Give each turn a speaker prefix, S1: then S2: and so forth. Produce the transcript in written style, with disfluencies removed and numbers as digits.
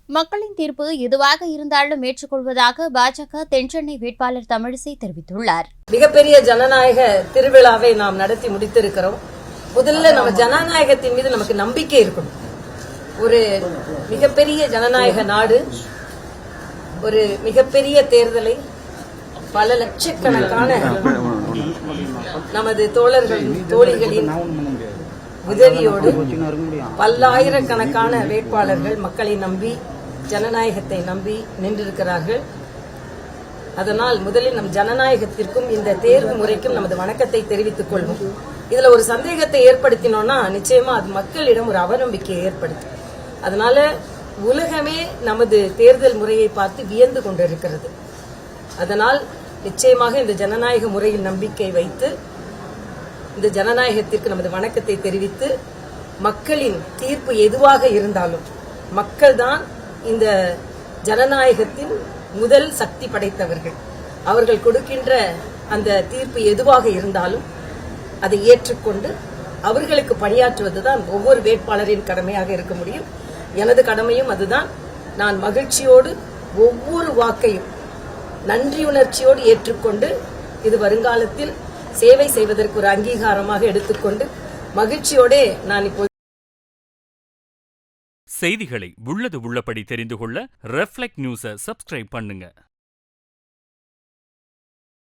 S1: மக்களின் தீர்ப்பு எதுவாக இருந்தாலும் ஏற்றுக்கொள்வதாக பாஜக தென்சென்னை வேட்பாளர் தமிழிசை தெரிவித்துள்ளார்.
S2: மிகப்பெரிய ஜனநாயக திருவிழாவை நாம் நடத்தி முடித்திருக்கிறோம். முதல்ல நம்ம ஜனநாயகத்தின் மீது நமக்கு நம்பிக்கை இருக்கணும். ஒரு மிகப்பெரிய ஜனநாயக நாடு, ஒரு மிகப்பெரிய தேர்தலை பல லட்சக்கணக்கான நமது தோழர்கள் தோழிகளின் உதவியோடு பல்லாயிரக்கணக்கான வேட்பாளர்கள் மக்களை நம்பி ஜனநாயகத்தை நம்பி நின்றிருக்கிறார்கள். அதனால் முதலில் நம் ஜனநாயகத்திற்கும் இந்த தேர்வு முறைக்கும் நமது வணக்கத்தை தெரிவித்துக் கொள்வோம். இதுல ஒரு சந்தேகத்தை ஏற்படுத்தினோம்னா நிச்சயமா அது மக்களிடம் ஒரு அவநம்பிக்கையை ஏற்படுத்தும். அதனால உலகமே நமது தேர்தல் முறையை பார்த்து வியந்து கொண்டிருக்கிறது. அதனால் நிச்சயமாக இந்த ஜனநாயக முறையில் நம்பிக்கை வைத்து இந்த ஜனநாயகத்திற்கு நமது வணக்கத்தை தெரிவித்து, மக்களின் தீர்ப்பு எதுவாக இருந்தாலும் மக்கள் தான் இந்த ஜனநாயகத்தின் முதல் சக்தி படைத்தவர்கள். அவர்கள் கொடுக்கின்ற அந்த தீர்ப்பு எதுவாக இருந்தாலும் அதை ஏற்றுக்கொண்டு அவர்களுக்கு பணியாற்றுவதுதான் ஒவ்வொரு வேட்பாளரின் கடமையாக இருக்க முடியும். எனது கடமையும் அதுதான். நான் மகிழ்ச்சியோடு ஒவ்வொரு வாக்கையும் நன்றியுணர்ச்சியோடு ஏற்றுக்கொண்டு இது வருங்காலத்தில் சேவை செய்வதற்கு ஒரு அங்கீகாரமாக எடுத்துக்கொண்டு மகிழ்ச்சியோட நான் இப்போ
S3: செய்திகளை உள்ளது உள்ளபடி தெரிந்து கொள்ள ரெஃப்ளெக்ட் நியூஸை சப்ஸ்கிரைப் பண்ணுங்க.